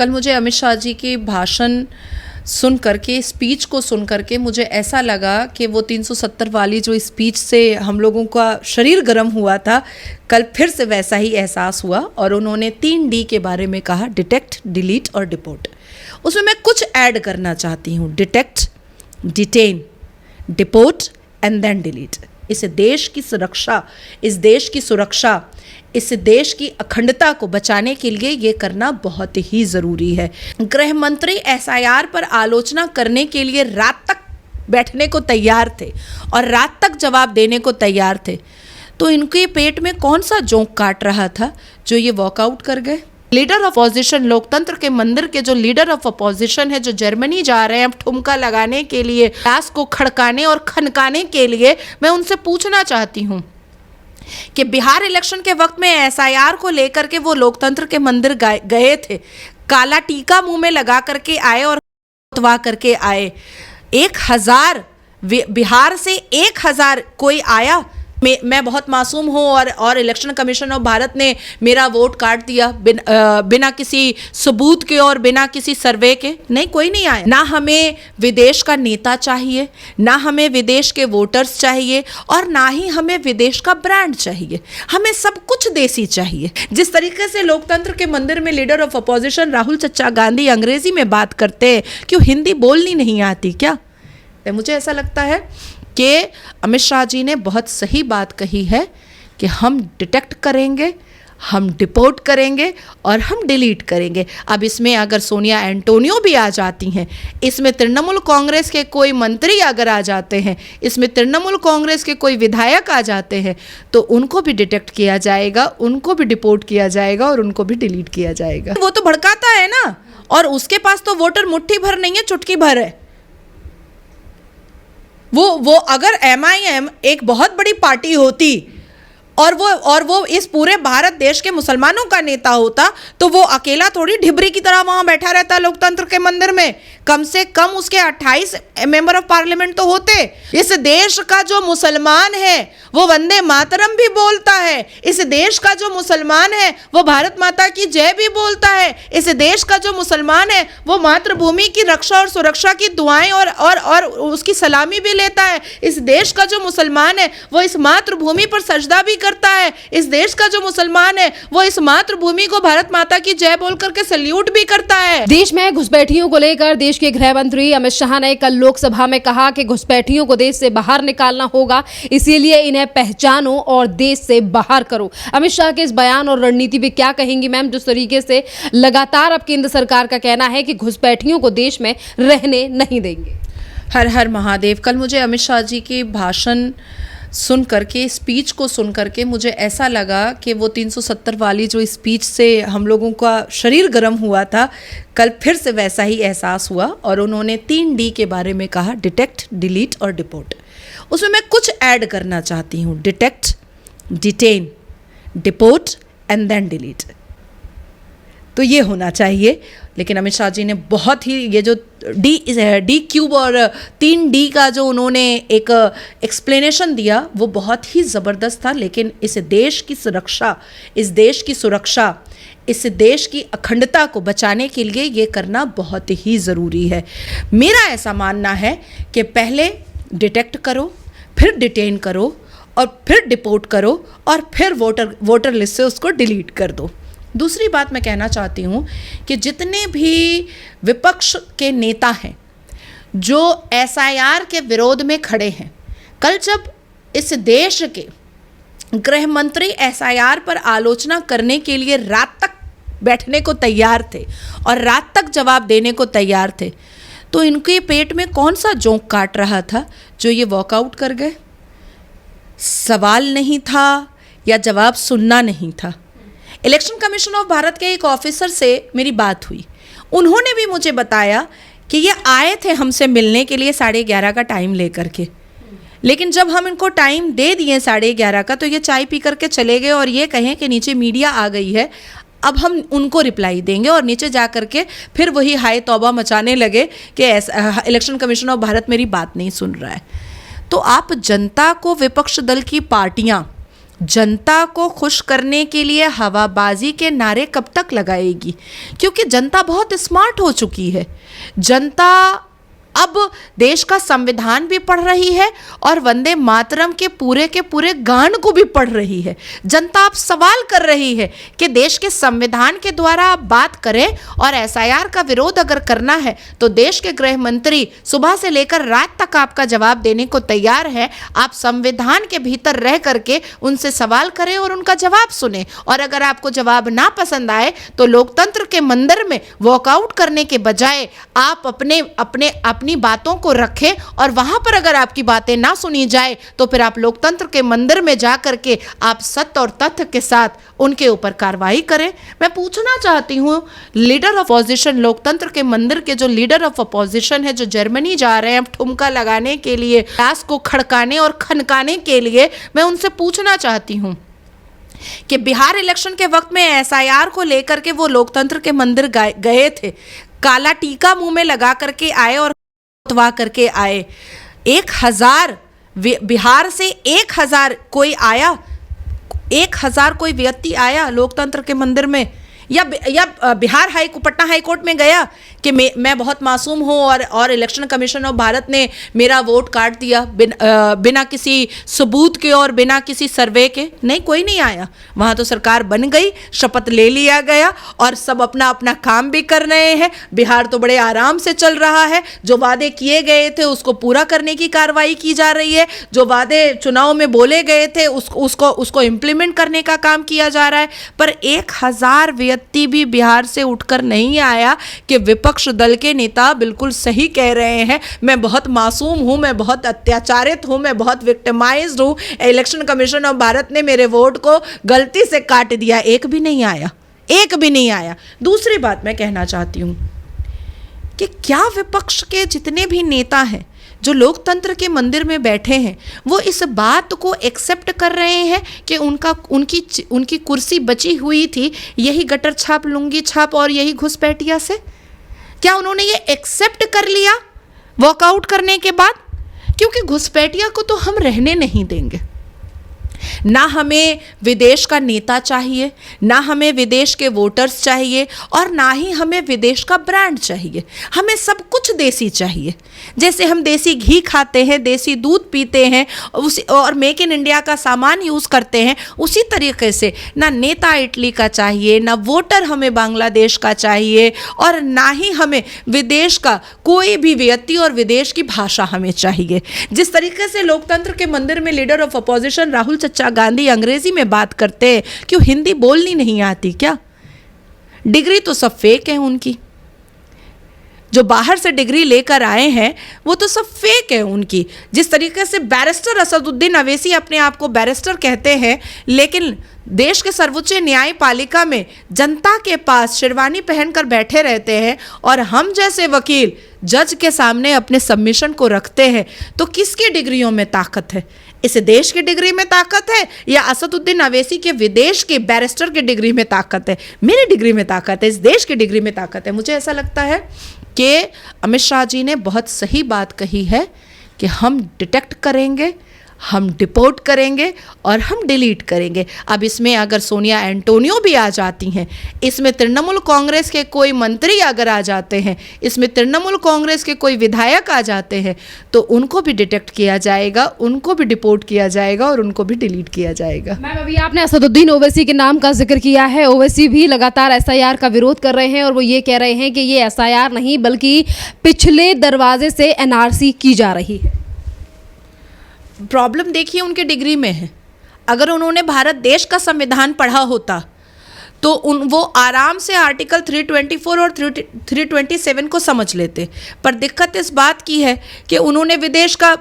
कल मुझे अमित शाह जी की भाषण सुन करके, स्पीच को सुन करके मुझे ऐसा लगा कि वो 370 वाली जो स्पीच से हम लोगों का शरीर गर्म हुआ था, कल फिर से वैसा ही एहसास हुआ। और उन्होंने 3D के बारे में कहा, डिटेक्ट, डिलीट और डिपोर्ट। उसमें मैं कुछ ऐड करना चाहती हूँ, detect, detain, deport and then delete. इस देश की सुरक्षा, इस देश की अखंडता को बचाने के लिए ये करना बहुत ही ज़रूरी है। गृह मंत्री SIR पर आलोचना करने के लिए रात तक बैठने को तैयार थे और रात तक जवाब देने को तैयार थे, तो इनके पेट में कौन सा जोंक काट रहा था जो ये वॉकआउट कर गए। लीडर ऑफ अपोजिशन, लोकतंत्र के मंदिर के जो लीडर ऑफ अपोजिशन है, जो जर्मनी जा रहे हैं ठुमका लगाने के लिए, ग्लास को खड़काने और खनकाने के लिए, मैं उनसे पूछना चाहती हूँ कि बिहार इलेक्शन के वक्त में SIR को लेकर के वो लोकतंत्र के मंदिर गए थे, काला टीका मुंह में लगा करके आए और उतवा करके आए। 1000 बिहार से 1000 कोई आया। मैं बहुत मासूम हूँ और इलेक्शन कमीशन ऑफ भारत ने मेरा वोट काट दिया बिना किसी सबूत के और बिना किसी सर्वे के। नहीं, कोई नहीं आया। ना हमें विदेश का नेता चाहिए, ना हमें विदेश के वोटर्स चाहिए और ना ही हमें विदेश का ब्रांड चाहिए। हमें सब कुछ देसी चाहिए। जिस तरीके से लोकतंत्र के मंदिर में लीडर ऑफ अपोजिशन राहुल चच्चा गांधी अंग्रेजी में बात करते हैं, क्यों हिंदी बोलनी नहीं आती क्या? मुझे ऐसा लगता है कि अमित शाह जी ने बहुत सही बात कही है कि हम डिटेक्ट करेंगे, हम डिपोर्ट करेंगे और हम डिलीट करेंगे। अब इसमें अगर सोनिया एंटोनियो भी आ जाती हैं, इसमें तृणमूल कांग्रेस के कोई मंत्री अगर आ जाते हैं, इसमें तृणमूल कांग्रेस के कोई विधायक आ जाते हैं, तो उनको भी डिटेक्ट किया जाएगा, उनको भी डिपोर्ट किया जाएगा और उनको भी डिलीट किया जाएगा। वो तो भड़काता है ना, और उसके पास तो वोटर मुट्ठी भर नहीं है, चुटकी भर है। वो अगर MIM एक बहुत बड़ी पार्टी होती और वो इस पूरे भारत देश के मुसलमानों का नेता होता, तो वो अकेला थोड़ी ढिबरी की तरह वहां बैठा रहता लोकतंत्र के मंदिर में। कम से कम उसके 28 मेंबर ऑफ पार्लियामेंट तो होते। इस देश का जो मुसलमान है वो वंदे मातरम भी बोलता है। इस देश का जो मुसलमान है वो भारत माता की जय भी बोलता है। इस देश का जो मुसलमान है वो मातृभूमि की रक्षा और सुरक्षा की दुआएं और उसकी सलामी भी लेता है। इस देश का जो मुसलमान है वो इस मातृभूमि पर सजदा भी करता है। इस देश का जो मुसलमान है वो इस मातृभूमि को भारत माता की जय बोल करके सल्यूट भी करता है। देश में घुसपैठियों को लेकर देश के गृह मंत्री अमित शाह ने कल लोकसभा में कहा कि घुसपैठियों को देश से बाहर निकालना होगा, इसीलिए इन्हें पहचानो और देश से बाहर करो। अमित शाह के इस बयान और रणनीति पे क्या कहेंगी मैम, जिस तरीके से लगातार अब केंद्र सरकार का कहना है कि घुसपैठियों को देश में रहने नहीं देंगे। हर हर महादेव। कल मुझे अमित शाह जी की भाषण सुन करके, स्पीच को सुन करके मुझे ऐसा लगा कि वो 370 वाली जो स्पीच से हम लोगों का शरीर गर्म हुआ था, कल फिर से वैसा ही एहसास हुआ। और उन्होंने 3D के बारे में कहा, डिटेक्ट, डिलीट और डिपोर्ट। उसमें मैं कुछ ऐड करना चाहती हूँ, detect, detain, deport and then delete. तो ये होना चाहिए। लेकिन अमित शाह जी ने बहुत ही ये जो डी क्यूब और 3D का जो उन्होंने एक एक्सप्लेनेशन दिया वो बहुत ही ज़बरदस्त था। लेकिन इस देश की सुरक्षा, इस देश की अखंडता को बचाने के लिए ये करना बहुत ही ज़रूरी है। मेरा ऐसा मानना है कि पहले डिटेक्ट करो, फिर डिटेन करो और फिर डिपोर्ट करो और फिर वोटर लिस्ट से उसको डिलीट कर दो। दूसरी बात मैं कहना चाहती हूँ कि जितने भी विपक्ष के नेता हैं जो SIR के विरोध में खड़े हैं, कल जब इस देश के गृह मंत्री SIR पर आलोचना करने के लिए रात तक बैठने को तैयार थे और रात तक जवाब देने को तैयार थे, तो इनके पेट में कौन सा जोंक काट रहा था जो ये वॉकआउट कर गए? सवाल नहीं था या जवाब सुनना नहीं था। इलेक्शन कमीशन ऑफ भारत के एक ऑफिसर से मेरी बात हुई। उन्होंने भी मुझे बताया कि ये आए थे हमसे मिलने के लिए 11:30 का टाइम लेकर के, लेकिन जब हम इनको टाइम दे दिए 11:30 का, तो ये चाय पी करके चले गए और ये कहें कि नीचे मीडिया आ गई है, अब हम उनको रिप्लाई देंगे। और नीचे जा करके फिर वही हाय तौबा मचाने लगे कि इलेक्शन कमीशन ऑफ भारत मेरी बात नहीं सुन रहा है। तो आप जनता को, विपक्ष दल की पार्टियाँ जनता को खुश करने के लिए हवाबाजी के नारे कब तक लगाएगी? क्योंकि जनता बहुत स्मार्ट हो चुकी है। जनता अब देश का संविधान भी पढ़ रही है और वंदे मातरम के पूरे गान को भी पढ़ रही है। जनता अब सवाल कर रही है कि देश के संविधान के द्वारा आप बात करें, और एसआईआर का विरोध अगर करना है तो देश के गृह मंत्री सुबह से लेकर रात तक आपका जवाब देने को तैयार है। आप संविधान के भीतर रह करके उनसे सवाल करें और उनका जवाब सुने, और अगर आपको जवाब ना पसंद आए तो लोकतंत्र के मंदिर में वॉकआउट करने के बजाय आप अपनी बातों को रखें, और वहां पर अगर आपकी बातें ना सुनी जाए तो फिर आप लोकतंत्र के मंदिर में जा करके आप सत्य और तथ्य के साथ उनके ऊपर कार्रवाई करें। मैं पूछना चाहती हूं, लीडर ऑफ अपोजिशन, लोकतंत्र के मंदिर के जो लीडर ऑफ अपोजिशन है, जो जर्मनी जा रहे हैं ठुमका लगाने के लिए, ग्लास को खड़काने और खनकाने के लिए, मैं उनसे पूछना चाहती हूं कि बिहार इलेक्शन के वक्त में एसआईआर को लेकर के वो लोकतंत्र के मंदिर गए थे, काला टीका मुंह में लगा करके आए और करके आए। 1000 बिहार से 1000 कोई आया, 1000 कोई व्यक्ति आया लोकतंत्र के मंदिर में, या बिहार पटना हाई कोर्ट में गया कि मैं बहुत मासूम हूँ और इलेक्शन कमीशन ऑफ भारत ने मेरा वोट काट दिया बिना किसी सबूत के और बिना किसी सर्वे के? नहीं, कोई नहीं आया। वहाँ तो सरकार बन गई, शपथ ले लिया गया और सब अपना अपना काम भी कर रहे हैं। बिहार तो बड़े आराम से चल रहा है। जो वादे किए गए थे उसको पूरा करने की कार्रवाई की जा रही है। जो वादे चुनाव में बोले गए थे उसको इम्प्लीमेंट करने का काम किया जा रहा है। पर 1000 व्यक्ति भी बिहार से उठकर नहीं आया कि विपक्ष दल के नेता बिल्कुल सही कह रहे हैं, मैं बहुत मासूम हूं, मैं बहुत अत्याचारित हूं, मैं बहुत विक्टिमाइज्ड हूं, इलेक्शन कमीशन ऑफ भारत ने मेरे वोट को गलती से काट दिया। एक भी नहीं आया, एक भी नहीं आया। दूसरी बात मैं कहना चाहती हूं कि क्या विपक्ष के जितने भी नेता हैं जो लोकतंत्र के मंदिर में बैठे हैं, वो इस बात को एक्सेप्ट कर रहे हैं कि उनकी कुर्सी बची हुई थी यही गटर छाप, लुंगी छाप और यही घुसपैठिया से? क्या उन्होंने ये एक्सेप्ट कर लिया वॉकआउट करने के बाद? क्योंकि घुसपैठिया को तो हम रहने नहीं देंगे। ना हमें विदेश का नेता चाहिए, ना हमें विदेश के वोटर्स चाहिए, और ना ही हमें विदेश का ब्रांड चाहिए। हमें सब कुछ देसी चाहिए। जैसे हम देसी घी खाते हैं, देसी दूध पीते हैं और मेक इन इंडिया का सामान यूज़ करते हैं, उसी तरीके से ना नेता इटली का चाहिए, ना वोटर हमें बांग्लादेश का चाहिए, और ना ही हमें विदेश का कोई भी व्यक्ति और विदेश की भाषा हमें चाहिए। जिस तरीके से लोकतंत्र के मंदिर में लीडर ऑफ अपोजिशन राहुल चचा गांधी अंग्रेजी में बात करते हैं, क्यों हिंदी बोलनी नहीं आती क्या? डिग्री तो सब फेक है उनकी, जो बाहर से डिग्री लेकर आए हैं वो तो सब फेक है उनकी। जिस तरीके से बैरिस्टर असदुद्दीन अवैसी अपने आप को बैरिस्टर कहते हैं, लेकिन देश के सर्वोच्च न्यायपालिका में जनता के पास शेरवानी पहनकर बैठे रहते हैं, और हम जैसे वकील जज के सामने अपने सबमिशन को रखते हैं, तो किसकी डिग्रियों में ताकत है? इस देश की डिग्री में ताकत है या असदुद्दीन अवैसी के विदेश के बैरिस्टर की डिग्री में ताकत है? मेरी डिग्री में ताकत है, इस देश की डिग्री में ताकत है। मुझे ऐसा लगता है कि अमित शाह जी ने बहुत सही बात कही है कि हम डिटेक्ट करेंगे, हम डिपोर्ट करेंगे और हम डिलीट करेंगे। अब इसमें अगर सोनिया एंटोनियो भी आ जाती हैं, इसमें तृणमूल कांग्रेस के कोई मंत्री अगर आ जाते हैं, इसमें तृणमूल कांग्रेस के कोई विधायक आ जाते हैं, तो उनको भी डिटेक्ट किया जाएगा, उनको भी डिपोर्ट किया जाएगा और उनको भी डिलीट किया जाएगा। मैम, अभी आपने असदुद्दीन ओवैसी के नाम का जिक्र किया है। ओवैसी भी लगातार एसआईआर का विरोध कर रहे हैं और वो ये कह रहे हैं कि ये एसआईआर नहीं बल्कि पिछले दरवाजे से एनआरसी की जा रही है। प्रॉब्लम देखिए उनके डिग्री में है। अगर उन्होंने भारत देश का संविधान पढ़ा होता तो वो आराम से आर्टिकल 324 और 327 को समझ लेते। पर दिक्कत इस बात की है कि उन्होंने विदेश का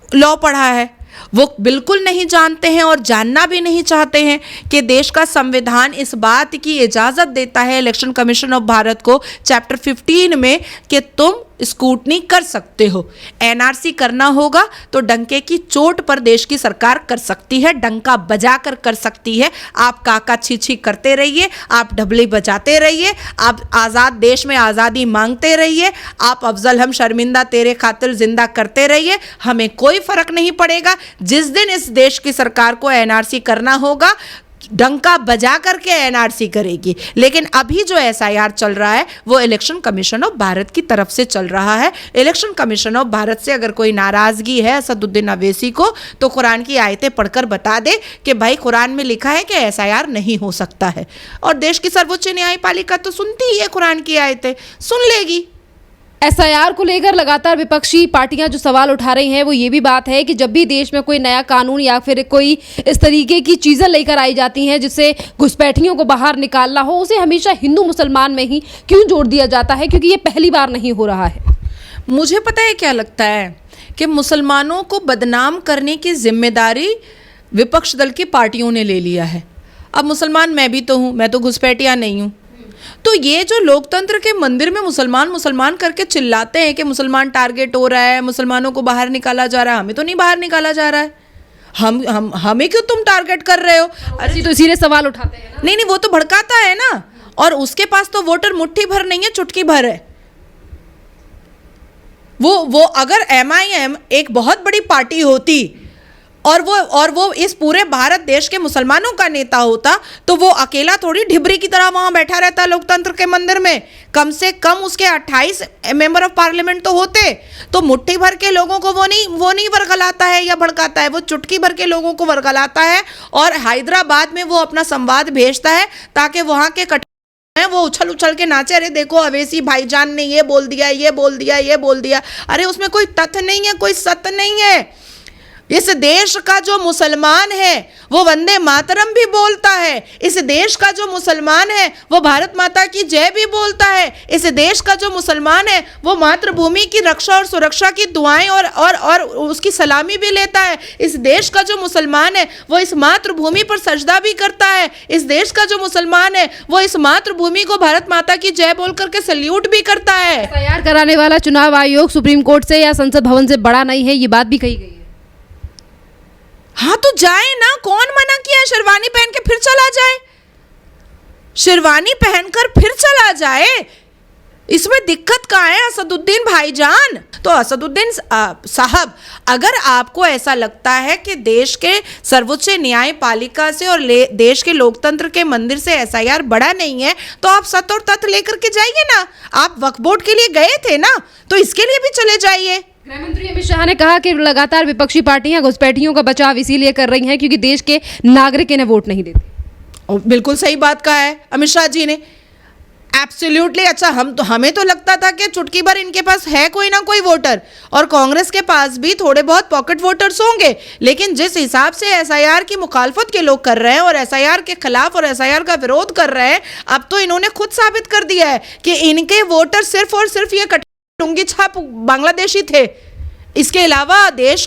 लॉ पढ़ा है, वो बिल्कुल नहीं जानते हैं और जानना भी नहीं चाहते हैं कि देश का संविधान इस बात की इजाज़त देता है इलेक्शन कमीशन ऑफ भारत को चैप्टर 15 में कि तुम स्कूटनी कर सकते हो। एनआरसी करना होगा तो डंके की चोट पर देश की सरकार कर सकती है, डंका बजाकर कर सकती है। आप काका छीछी करते रहिए, आप ढबली बजाते रहिए, आप आज़ाद देश में आज़ादी मांगते रहिए, आप अफजल हम शर्मिंदा तेरे खातिर जिंदा करते रहिए, हमें कोई फर्क नहीं पड़ेगा। जिस दिन इस देश की सरकार को एनआरसी करना होगा, डंका बजा करके एनआरसी करेगी। लेकिन अभी जो एसआईआर चल रहा है वो इलेक्शन कमीशन ऑफ भारत की तरफ से चल रहा है। इलेक्शन कमीशन ऑफ भारत से अगर कोई नाराजगी है असदुद्दीन अवैसी को, तो कुरान की आयतें पढ़कर बता दे कि भाई कुरान में लिखा है कि एसआईआर नहीं हो सकता है। और देश की सर्वोच्च न्यायपालिका तो सुनती ही है कुरान की आयतें, सुन लेगी। एसआईआर को लेकर लगातार विपक्षी पार्टियां जो सवाल उठा रही हैं वो ये भी बात है कि जब भी देश में कोई नया कानून या फिर कोई इस तरीके की चीज़ें लेकर आई जाती हैं जिससे घुसपैठियों को बाहर निकालना हो, उसे हमेशा हिंदू मुसलमान में ही क्यों जोड़ दिया जाता है, क्योंकि ये पहली बार नहीं हो रहा है। मुझे पता है क्या लगता है कि मुसलमानों को बदनाम करने की जिम्मेदारी विपक्ष दल की पार्टियों ने ले लिया है। अब मुसलमान मैं भी तो हूँ, मैं तो घुसपैठिया नहीं हूँ। तो ये जो लोकतंत्र के मंदिर में मुसलमान मुसलमान करके चिल्लाते हैं कि मुसलमान टारगेट हो रहा है, मुसलमानों को बाहर निकाला जा रहा है, हमें तो नहीं बाहर निकाला जा रहा है। हमें क्यों तुम टारगेट कर रहे हो? अरे तो इसीलिए सवाल उठाते हैं ना। नहीं, वो तो भड़काता है ना। और उसके पास तो वोटर मुट्ठी भर नहीं है, चुटकी भर है। वो अगर MIM एक बहुत बड़ी पार्टी होती और वो इस पूरे भारत देश के मुसलमानों का नेता होता, तो वो अकेला थोड़ी ढिबरी की तरह वहां बैठा रहता लोकतंत्र के मंदिर में। कम से कम उसके 28 मेंबर ऑफ पार्लियामेंट तो होते। तो मुट्ठी भर के लोगों को वो नहीं वर्गलाता है या भड़काता है, वो चुटकी भर के लोगों को वर्गलाता है। और हैदराबाद में वो अपना संवाद भेजता है ताकि वहां के है वो उछल उछल के नाचे, अरे देखो अवैसी भाईजान ने ये बोल दिया, ये बोल दिया, ये बोल दिया। अरे उसमें कोई तथ्य नहीं है, कोई सत्य नहीं है। इस देश का जो मुसलमान है वो वंदे मातरम भी बोलता है। इस देश का जो मुसलमान है वो भारत माता की जय भी बोलता है। इस देश का जो मुसलमान है वो मातृभूमि की रक्षा और सुरक्षा की दुआएं और उसकी सलामी भी लेता है। इस देश का जो मुसलमान है वो इस मातृभूमि पर सजदा भी करता है। इस देश का जो मुसलमान है वो इस मातृभूमि को भारत माता की जय बोल करके सल्यूट भी करता है। एसआईआर कराने वाला चुनाव आयोग सुप्रीम कोर्ट से या संसद भवन से बड़ा नहीं है, ये बात भी कही गई है। हाँ तो जाए ना, कौन मना किया है? शेरवानी पहन के फिर चला जाए, शेरवानी पहनकर फिर चला जाए, इसमें दिक्कत कहाँ है असदुद्दीन भाईजान? तो असदुद्दीन साहब, अगर आपको ऐसा लगता है कि देश के सर्वोच्च न्यायपालिका से और देश के लोकतंत्र के मंदिर से एसआईआर बड़ा नहीं है, तो आप सत्य और तथ्य लेकर के जाइए ना। आप वक्फ बोर्ड के लिए गए थे ना, तो इसके लिए भी चले जाइए। गृह मंत्री अमित शाह ने कहा कि लगातार विपक्षी पार्टियां घुसपैठियों का बचाव इसीलिए कर रही हैं क्योंकि देश के नागरिक इन्हें वोट नहीं देते। और बिल्कुल सही बात कहा है अमित शाह जी ने, एब्सोल्युटली। अच्छा, हमें तो लगता था कि चुटकी भर इनके पास है कोई ना कोई वोटर, और कांग्रेस के पास भी थोड़े बहुत पॉकेट वोटर्स होंगे। लेकिन जिस हिसाब से एसआईआर की मुखालफत के लोग कर रहे हैं और एसआईआर के खिलाफ और एसआईआर का विरोध कर रहे हैं, अब तो इन्होंने खुद साबित कर दिया है कि इनके वोटर सिर्फ और सिर्फ ये लुंगी छाप बांग्लादेशी थे। इसके अलावा देश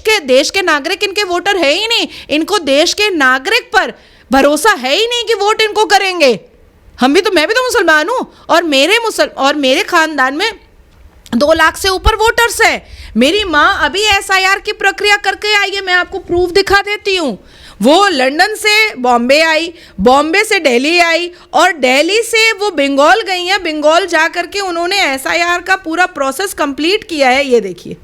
के नागरिक इनके वोटर है ही नहीं। इनको देश के नागरिक पर भरोसा है ही नहीं कि वोट इनको करेंगे। मैं भी तो मुसलमान हूँ, और मेरे खानदान में 2 लाख से ऊपर वोटर्स हैं। मेरी माँ अभी एसआईआर की प्रक्रिया करके आई है, मैं आपको प्रूफ दिखा देती हूँ। वो लंदन से बॉम्बे आई, बॉम्बे से दिल्ली आई, और दिल्ली से वो बंगाल गई हैं। बंगाल जा करके उन्होंने एसआईआर का पूरा प्रोसेस कंप्लीट किया है। ये देखिए,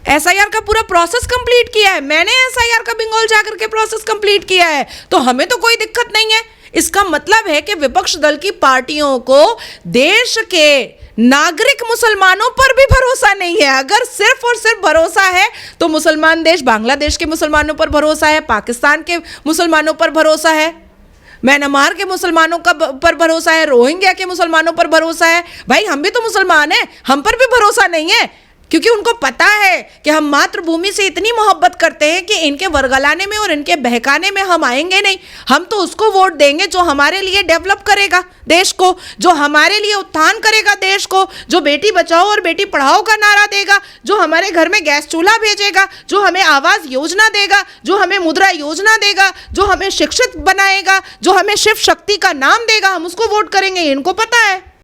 एसआईआर का पूरा प्रोसेस कंप्लीट किया है। मैंने एसआईआर का बंगाल जाकर के प्रोसेस कंप्लीट किया है, तो हमें तो कोई दिक्कत नहीं है। इसका मतलब है कि विपक्ष दल की पार्टियों को देश के नागरिक मुसलमानों पर भी भरोसा नहीं है। अगर सिर्फ और सिर्फ भरोसा है तो मुसलमान देश बांग्लादेश के मुसलमानों पर भरोसा है, पाकिस्तान के मुसलमानों पर भरोसा है, म्यांमार के मुसलमानों का पर भरोसा है, रोहिंग्या के मुसलमानों पर भरोसा है। भाई हम भी तो मुसलमान हैं, हम पर भी भरोसा नहीं है, क्योंकि उनको पता है कि हम मातृभूमि से इतनी मोहब्बत करते हैं कि इनके वर्गलाने में और इनके बहकाने में हम आएंगे नहीं। हम तो उसको वोट देंगे जो हमारे लिए डेवलप करेगा देश को, जो हमारे लिए उत्थान करेगा देश को, जो बेटी बचाओ और बेटी पढ़ाओ का नारा देगा, जो हमारे घर में गैस चूल्हा भेजेगा, जो हमें आवास योजना देगा, जो हमें मुद्रा योजना देगा, जो हमें शिक्षित बनाएगा, जो हमें शिव शक्ति का नाम देगा, हम उसको वोट करेंगे। इनको पता है।